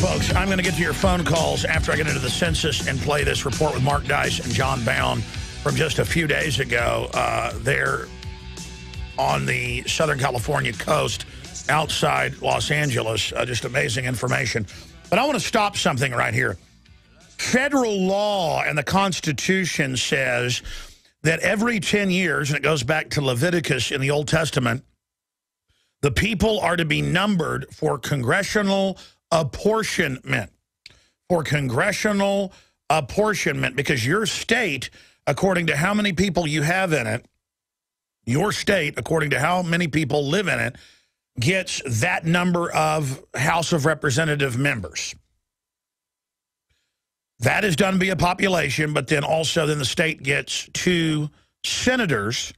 folks. I'm going to get to your phone calls after I get into the census and play this report with Mark Dice and John Bound from just a few days ago. There on the Southern California coast outside Los Angeles. Just amazing information. But I want to stop something right here. Federal law and the Constitution says that every 10 years, and it goes back to Leviticus in the Old Testament, the people are to be numbered for congressional apportionment. For congressional apportionment, because your state, according to how many people you have in it, your state, according to how many people live in it, gets that number of House of Representative members. That is done via population, but then also then the state gets 2 senators.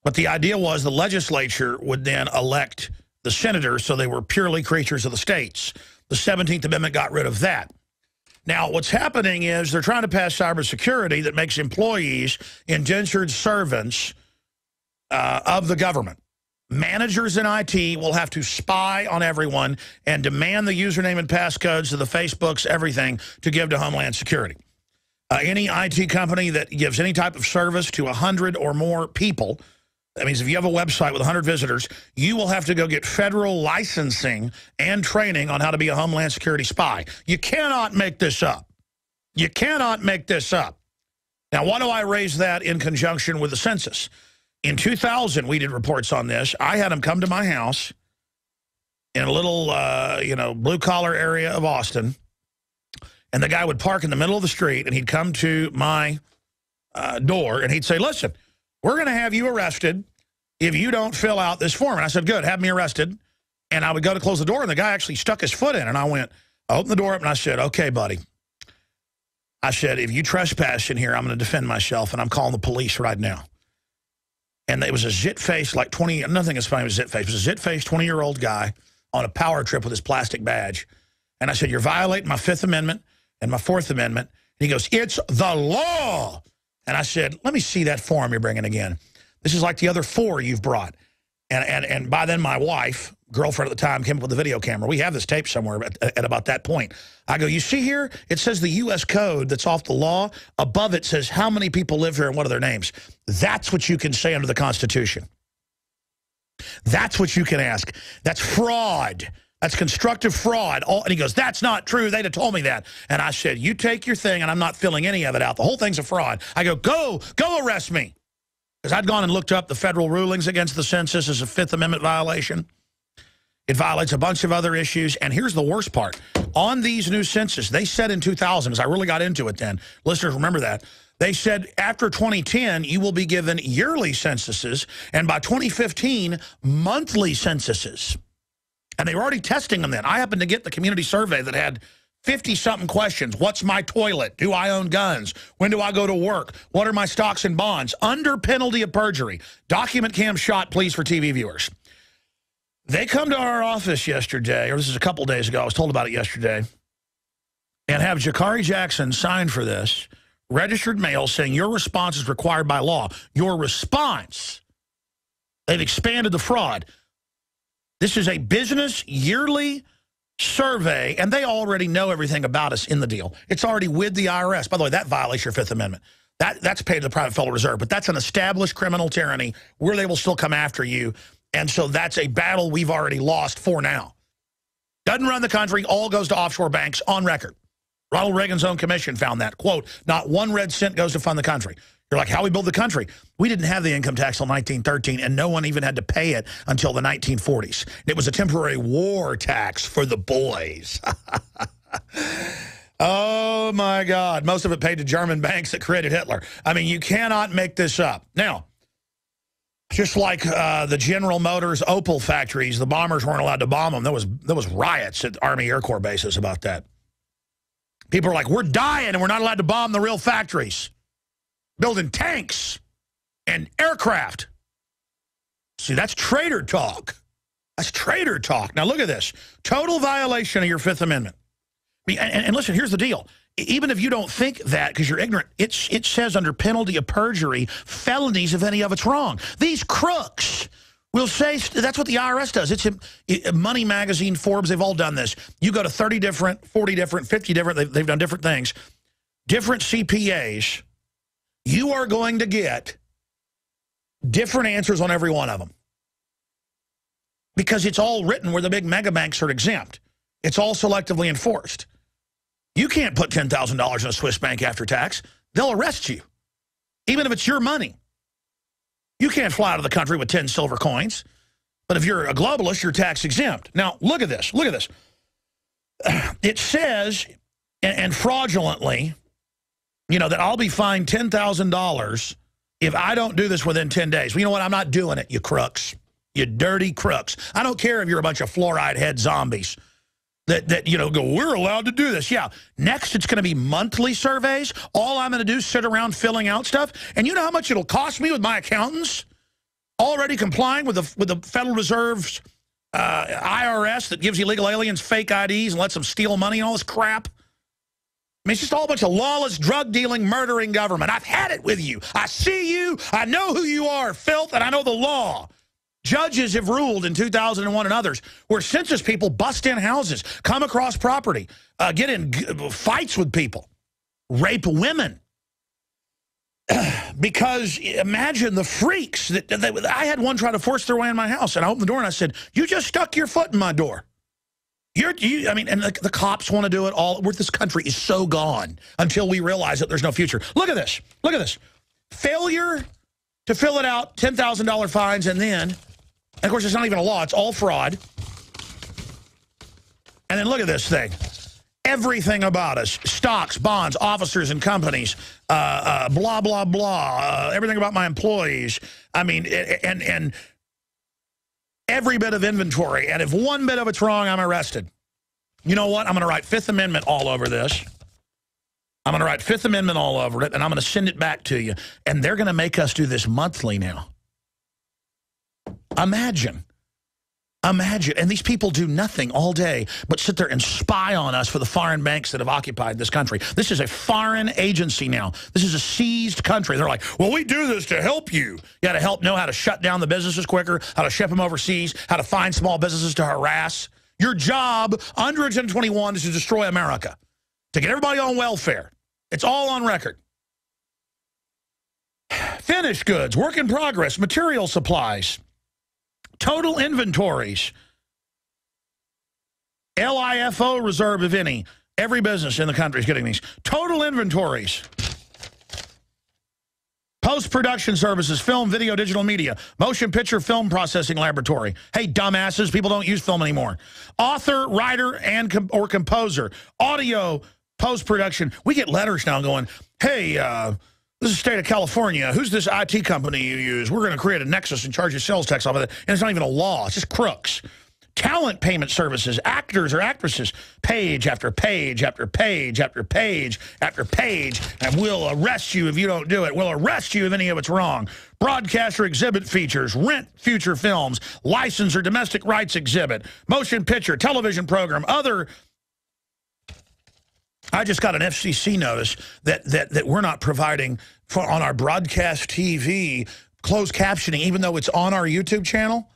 But the idea was the legislature would then elect the senators, so they were purely creatures of the states. The 17th Amendment got rid of that. Now, what's happening is they're trying to pass cybersecurity that makes employees indentured servants of the government. Managers in IT will have to spy on everyone and demand the username and passcodes to the Facebooks, everything, to give to Homeland Security. Any IT company that gives any type of service to 100 or more people, that means if you have a website with 100 visitors, you will have to go get federal licensing and training on how to be a Homeland Security spy. You cannot make this up. You cannot make this up. Now, why do I raise that in conjunction with the census? In 2000, we did reports on this. I had them come to my house in a little, blue-collar area of Austin, and the guy would park in the middle of the street, and he'd come to my door, and he'd say, listen, we're going to have you arrested if you don't fill out this form. And I said, good, have me arrested. And I would go to close the door, and the guy actually stuck his foot in, and I opened the door up, and I said, okay, buddy. I said, if you trespass in here, I'm going to defend myself, and I'm calling the police right now. And it was a zit-faced, like 20, nothing as funny as zit-faced. It was a zit-faced 20-year-old guy on a power trip with his plastic badge. And I said, you're violating my 5th Amendment and my 4th Amendment. And he goes, it's the law. And I said, let me see that form you're bringing again. This is like the other 4 you've brought. And by then my wife, girlfriend at the time, came up with the video camera. We have this tape somewhere at about that point. I go, you see here? It says the U.S. code that's off the law. Above it says how many people live here and what are their names. That's what you can say under the Constitution. That's what you can ask. That's fraud. That's constructive fraud. And he goes, that's not true. They'd have told me that. And I said, you take your thing, and I'm not filling any of it out. The whole thing's a fraud. I go, go arrest me. Because I'd gone and looked up the federal rulings against the census as a 5th Amendment violation. It violates a bunch of other issues. And here's the worst part. On these new census, they said in 2000, as I really got into it then, listeners remember that, they said after 2010, you will be given yearly censuses, and by 2015, monthly censuses. And they were already testing them then. I happened to get the community survey that had 50-something questions. What's my toilet? Do I own guns? When do I go to work? What are my stocks and bonds? Under penalty of perjury. Document cam shot, please, for TV viewers. They come to our office yesterday, or this is a couple days ago. I was told about it yesterday. And have Jakari Jackson sign for this, registered mail saying your response is required by law. Your response. They've expanded the fraud. This is a business yearly survey, and they already know everything about us in the deal. It's already with the IRS. By the way, that violates your 5th Amendment. That's paid to the private Federal Reserve, but that's an established criminal tyranny where they will still come after you, and so that's a battle we've already lost for now. Doesn't run the country, all goes to offshore banks on record. Ronald Reagan's own commission found that. Quote, not 1 red cent goes to fund the country. You're like, how we build the country? We didn't have the income tax until 1913, and no one even had to pay it until the 1940s. It was a temporary war tax for the boys. Oh, my God. Most of it paid to German banks that created Hitler. I mean, you cannot make this up. Now, just like the General Motors Opel factories, the bombers weren't allowed to bomb them. There was riots at Army Air Corps bases about that. People are like, we're dying, and we're not allowed to bomb the real factories. Building tanks and aircraft. See, that's traitor talk. That's traitor talk. Now, look at this. Total violation of your 5th Amendment. And listen, here's the deal. Even if you don't think that because you're ignorant, it says under penalty of perjury, felonies if any of it's wrong. These crooks We'll say that's what the IRS does. It's Money Magazine, Forbes, they've all done this. You go to 30 different, 40 different, 50 different, they've done different things. Different CPAs, you are going to get different answers on every one of them. Because it's all written where the big mega banks are exempt. It's all selectively enforced. You can't put $10,000 in a Swiss bank after tax. They'll arrest you, even if it's your money. You can't fly out of the country with 10 silver coins. But if you're a globalist, you're tax exempt. Now, look at this. Look at this. It says, and fraudulently, you know, that I'll be fined $10,000 if I don't do this within 10 days. Well, you know what? I'm not doing it, you crooks. You dirty crooks. I don't care if you're a bunch of fluoride head zombies that you know, go, we're allowed to do this. Yeah. Next, it's going to be monthly surveys. All I'm going to do is sit around filling out stuff. And you know how much it'll cost me with my accountants already complying with the Federal Reserve's IRS that gives illegal aliens fake IDs and lets them steal money and all this crap? I mean, it's just all a bunch of lawless, drug-dealing, murdering government. I've had it with you. I see you. I know who you are, filth, and I know the law. Judges have ruled in 2001 and others where census people bust in houses, come across property, get in fights with people, rape women. Because imagine the freaks. I had one try to force their way in my house, and I opened the door and I said, you just stuck your foot in my door. I mean, and the cops want to do it all. This country is so gone until we realize that there's no future. Look at this. Look at this. Failure to fill it out, $10,000 fines, and then, of course, it's not even a law. It's all fraud. And then look at this thing. Everything about us, stocks, bonds, officers and companies, blah, blah, blah, everything about my employees. I mean, and every bit of inventory. And if one bit of it's wrong, I'm arrested. You know what? I'm going to write Fifth Amendment all over this. I'm going to write Fifth Amendment all over it, and I'm going to send it back to you. And they're going to make us do this monthly now. Imagine. Imagine. And these people do nothing all day but sit there and spy on us for the foreign banks that have occupied this country. This is a foreign agency now. This is a seized country. They're like, well, we do this to help you. You got to help know how to shut down the businesses quicker, how to ship them overseas, how to find small businesses to harass. Your job under Agenda 21 is to destroy America, to get everybody on welfare. It's all on record. Finished goods, work in progress, material supplies, total inventories, LIFO reserve, if any. Every business in the country is getting these. Total inventories. Post-production services, film, video, digital media, motion picture, film processing laboratory. Hey, dumbasses, people don't use film anymore. Author, writer, or composer. Audio, post-production. We get letters now going, hey, this is the state of California. Who's this IT company you use? We're going to create a nexus and charge you sales tax off of it. And it's not even a law. It's just crooks. Talent payment services, actors or actresses, page after page after page after page after page, and we'll arrest you if you don't do it. We'll arrest you if any of it's wrong. Broadcast or exhibit features, rent future films, license or domestic rights exhibit, motion picture, television program, other. I just got an FCC notice that we're not providing on our broadcast TV closed captioning, even though it's on our YouTube channel.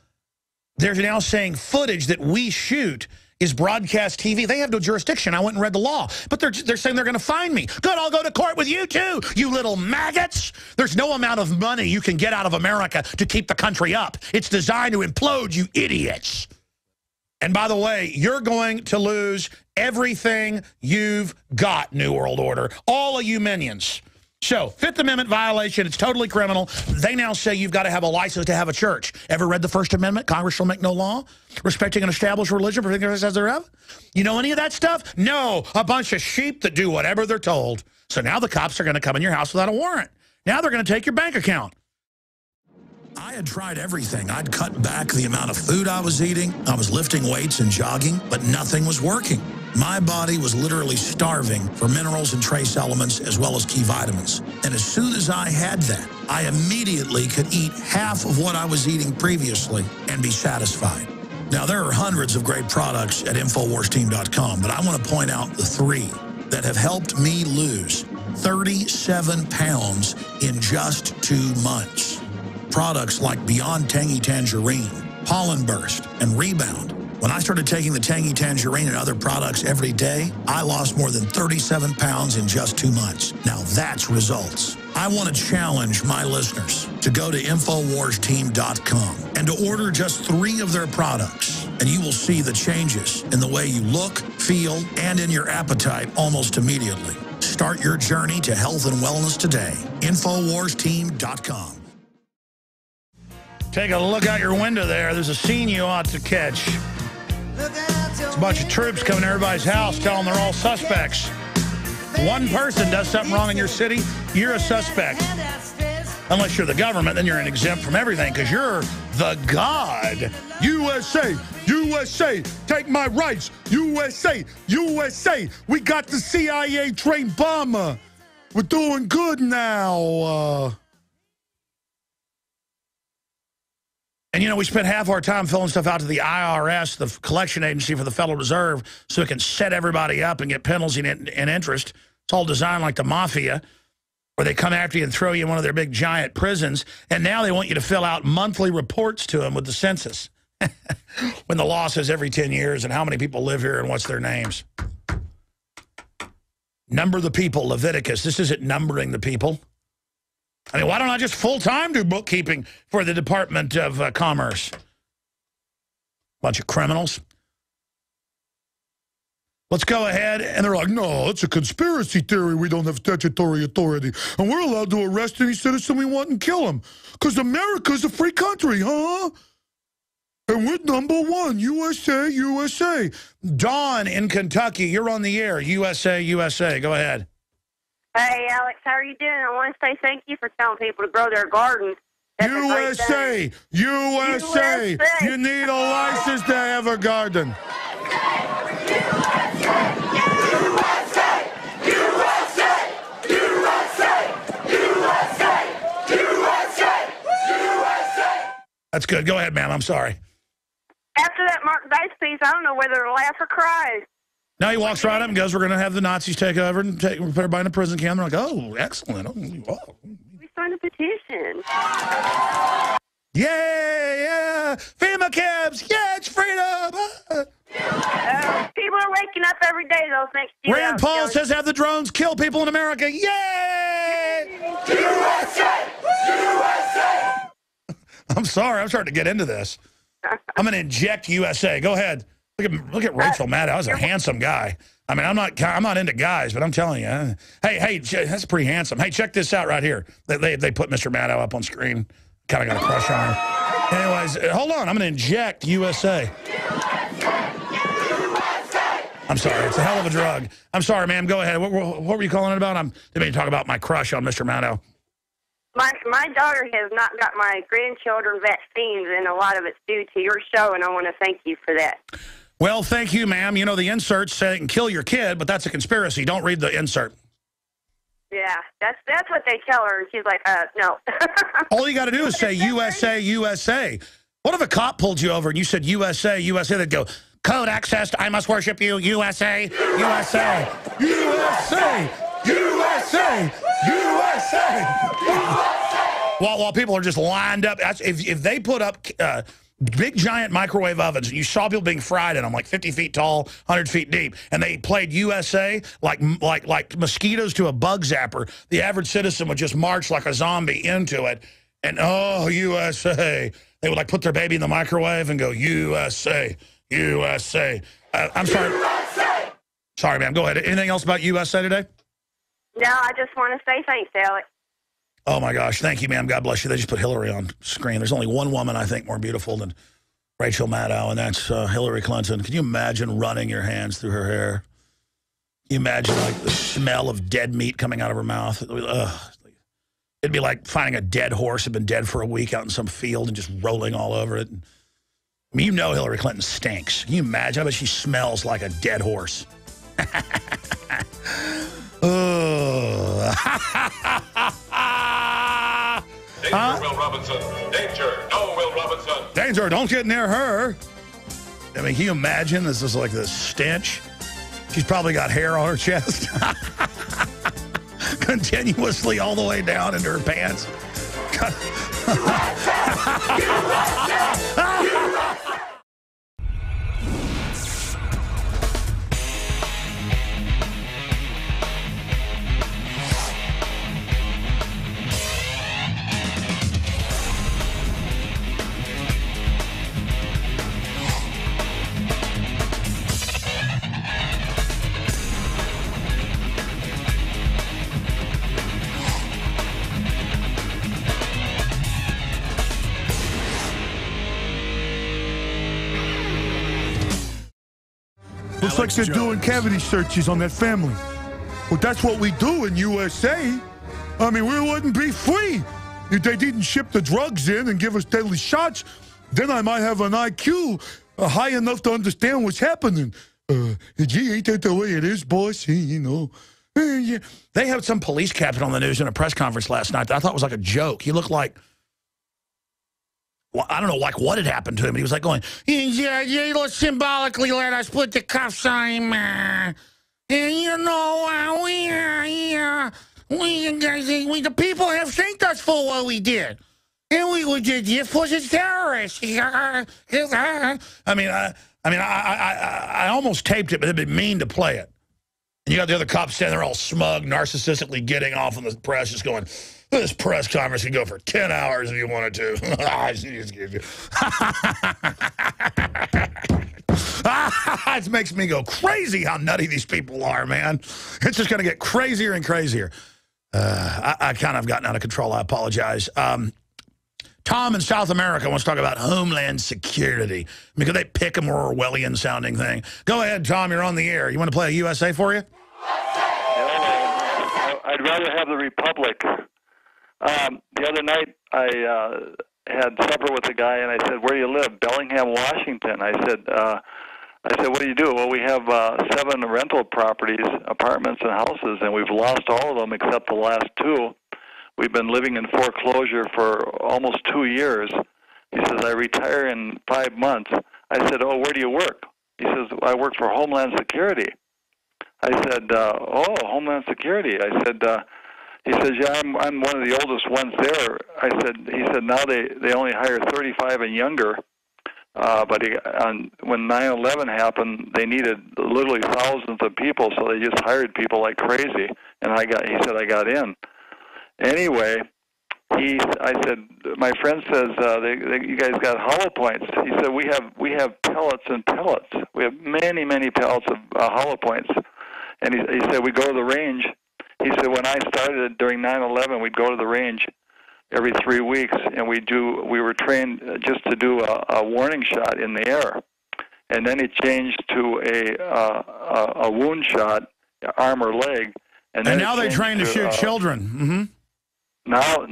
They're now saying footage that we shoot is broadcast TV. They have no jurisdiction. I went and read the law. But they're saying they're going to fine me. Good, I'll go to court with you too, you little maggots. There's no amount of money you can get out of America to keep the country up. It's designed to implode, you idiots. And by the way, you're going to lose everything you've got, New World Order. All of you minions. So, Fifth Amendment violation, it's totally criminal. They now say you've got to have a license to have a church. Ever read the First Amendment? Congress shall make no law respecting an established religion, particularly as thereof? You know any of that stuff? No, a bunch of sheep that do whatever they're told. So now the cops are going to come in your house without a warrant. Now they're going to take your bank account. I had tried everything. I'd cut back the amount of food I was eating. I was lifting weights and jogging, but nothing was working. My body was literally starving for minerals and trace elements as well as key vitamins. And as soon as I had that, I immediately could eat half of what I was eating previously and be satisfied. Now, there are hundreds of great products at InfoWarsTeam.com, but I want to point out the 3 that have helped me lose 37 pounds in just 2 months. products like Beyond Tangy Tangerine, Pollen Burst, and Rebound. When I started taking the Tangy Tangerine and other products every day, I lost more than 37 pounds in just 2 months. Now that's results. I want to challenge my listeners to go to InfoWarsTeam.com and to order just 3 of their products, and you will see the changes in the way you look, feel, and in your appetite almost immediately. Start your journey to health and wellness today. InfoWarsTeam.com. Take a look out your window there. There's a scene you ought to catch. It's a bunch of troops coming to everybody's house telling them they're all suspects. One person does something wrong in your city, you're a suspect. Unless you're the government, then you're an exempt from everything because you're the god. USA, USA, take my rights. USA, USA, we got the CIA-trained bomber. We're doing good now. And, you know, we spent half our time filling stuff out to the IRS, the collection agency for the Federal Reserve, so it can set everybody up and get penalties and interest. It's all designed like the mafia, where they come after you and throw you in one of their big giant prisons. And now they want you to fill out monthly reports to them with the census. When the law says every 10 years and how many people live here and what's their names. Number the people, Leviticus. This isn't numbering the people. I mean, why don't I just full-time do bookkeeping for the Department of Commerce? Bunch of criminals. Let's go ahead. And they're like, no, it's a conspiracy theory. We don't have statutory authority. And we're allowed to arrest any citizen we want and kill him. Because America's a free country, huh? And we're #1, USA, USA. Dawn in Kentucky, you're on the air. USA, USA. Go ahead. Hey, Alex, how are you doing? I want to say thank you for telling people to grow their gardens. That's USA, USA, you need a license to have a garden. That's good. Go ahead, ma'am. I'm sorry. After that Mark Dice piece, I don't know whether to laugh or cry. Now he walks right up and goes, we're going to have the Nazis take over and put everybody in a prison camp. They're like, oh, excellent. Oh, wow. We signed a petition. Yeah. FEMA cabs. Yeah, it's freedom. People are waking up every day, though, thanks to you. Rand Paul says have the drones kill people in America. Yay! USA! USA! I'm sorry. I'm starting to get into this. I'm going to inject USA. Go ahead. Look at Rachel Maddow. I was a handsome guy. I mean, I'm not into guys, but I'm telling you. Hey, that's pretty handsome. Hey, check this out right here. They put Mr. Maddow up on screen. Kind of got a crush on her. Anyways, hold on. I'm going to inject USA. I'm sorry. It's a hell of a drug. I'm sorry, ma'am. Go ahead. What were you calling it about? I didn't mean to talk about my crush on Mr. Maddow. My daughter has not got my grandchildren vaccines, and a lot of it's due to your show, and I want to thank you for that. Well, thank you, ma'am. You know, the inserts say it can kill your kid, but that's a conspiracy. Don't read the insert. Yeah, that's what they tell her, and she's like, no. All you got to do is say USA, USA. What if a cop pulled you over and you said USA, USA? They'd go, code accessed, I must worship you, USA, USA, USA, USA, USA. While people are just lined up, if they put up big giant microwave ovens, and you saw people being fried in them, like 50 feet tall, 100 feet deep, and they played USA like mosquitoes to a bug zapper, the average citizen would just march like a zombie into it, and oh, USA. They would like put their baby in the microwave and go, USA, USA. I'm sorry. USA! Sorry, ma'am. Go ahead. Anything else about USA today? No, I just want to say thanks, Alex. Oh, my gosh. Thank you, ma'am. God bless you. They just put Hillary on screen. There's only one woman, I think, more beautiful than Rachel Maddow, and that's Hillary Clinton. Can you imagine running your hands through her hair? Can you imagine, like, the smell of dead meat coming out of her mouth? It'd be like finding a dead horse had been dead for a week out in some field and just rolling all over it. I mean, you know Hillary Clinton stinks. Can you imagine? I bet she smells like a dead horse. Danger, Will Robinson. Danger. No, Will Robinson. Danger, don't get near her. I mean, can you imagine? This is like the stench. She's probably got hair on her chest. Continuously all the way down into her pants. Looks like they're doing cavity searches on that family. Well, that's what we do in USA. I mean, we wouldn't be free if they didn't ship the drugs in and give us deadly shots. Then I might have an IQ high enough to understand what's happening. Gee, ain't that the way it is, boss? You know. Yeah. They had some police captain on the news in a press conference last night that I thought was like a joke. He looked like, well, I don't know, like what had happened to him. He was like going, yeah, symbolically let us put the cuffs on him. And you know, the people have thanked us for what we did. And we did this was a terrorist. I almost taped it, but it'd been mean to play it. And you got the other cops standing there all smug, narcissistically getting off on the press, just going, this press conference can go for 10 hours if you wanted to. It makes me go crazy how nutty these people are, man. It's just going to get crazier and crazier. I kind of gotten out of control. I apologize. Tom in South America wants to talk about Homeland Security. I mean, could they pick a more Orwellian-sounding thing? Go ahead, Tom. You're on the air. You want to play a USA for you? I'd rather have the Republic. The other night, I had supper with a guy, and I said, "Where do you live?" Bellingham, Washington. I said, "What do you do?" Well, we have 7 rental properties, apartments and houses, and we've lost all of them except the last 2. We've been living in foreclosure for almost 2 years. He says, "I retire in 5 months." I said, "Oh, where do you work?" He says, "I work for Homeland Security." I said, "Oh, Homeland Security." I said, he says, "Yeah, I'm one of the oldest ones there." He said, "Now they only hire 35 and younger." But when 9/11 happened, they needed literally thousands of people, so they just hired people like crazy. And he said, I got in. Anyway, I said, my friend says, you guys got hollow points. He said, we have pellets and pellets. We have many, many pellets of hollow points. And he said, we go to the range. He said, when I started during 9/11, we'd go to the range every 3 weeks, and we were trained just to do a warning shot in the air. And then it changed to a wound shot, arm or leg. And now they train to shoot children. Mm-hmm. Now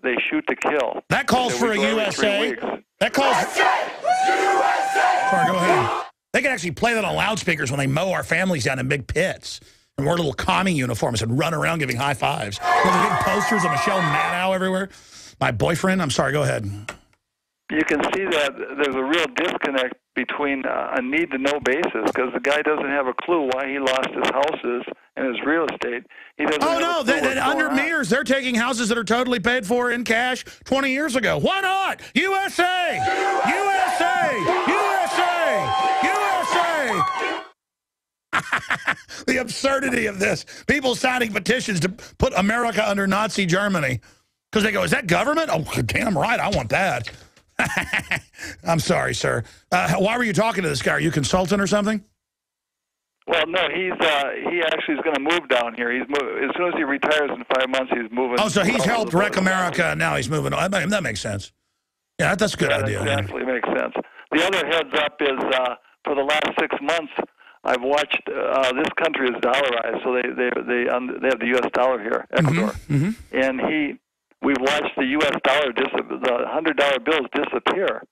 they shoot to kill. That calls for a USA. That calls. USA! Sorry, go ahead. They can actually play that on loudspeakers when they mow our families down in big pits and wear little commie uniforms and run around giving high fives. With the big posters of Michelle Maddow everywhere. My boyfriend. I'm sorry. Go ahead. You can see that there's a real disconnect between a need-to-know basis, because the guy doesn't have a clue why he lost his houses and his real estate. He doesn't. Oh no! Under mirrors, they're taking houses that are totally paid for in cash 20 years ago. Why not? USA! USA! USA! USA! The absurdity of this. People signing petitions to put America under Nazi Germany because they go, "Is that government? Oh, damn right, I want that." I'm sorry, sir. Why were you talking to this guy? Are you a consultant or something? Well, no, he actually is going to move down here. As soon as he retires in 5 months, he's moving. Oh, so he's helped wreck America, and now he's moving on. That makes sense. Yeah, that's a good idea. That exactly makes sense. The other heads up is for the last 6 months, I've watched. This country is dollarized, so they have the U.S. dollar here, Ecuador, and we've watched the U.S. dollar, the $100 bills disappear.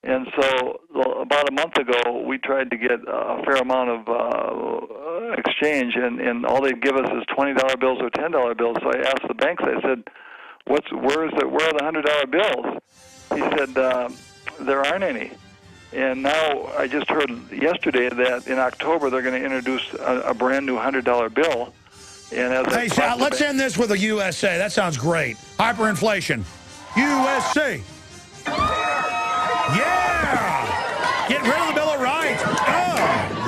And so about a month ago, we tried to get a fair amount of exchange, and all they'd give us is $20 bills or $10 bills. So I asked the banks, I said, where are the $100 bills? He said, there aren't any. And now I just heard yesterday that in October they're going to introduce a brand new $100 bill. And as Hey, so let's end this with a USA. That sounds great. Hyperinflation. USA. Yeah! Get rid of the Bill of Rights. Oh,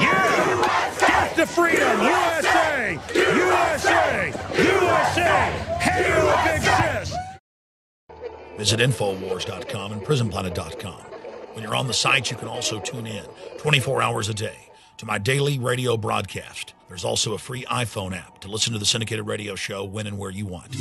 yeah! Get to freedom. USA! USA! USA! Hail Big Sis! Visit Infowars.com and PrisonPlanet.com. When you're on the site, you can also tune in 24 hours a day to my daily radio broadcast. There's also a free iPhone app to listen to the syndicated radio show when and where you want.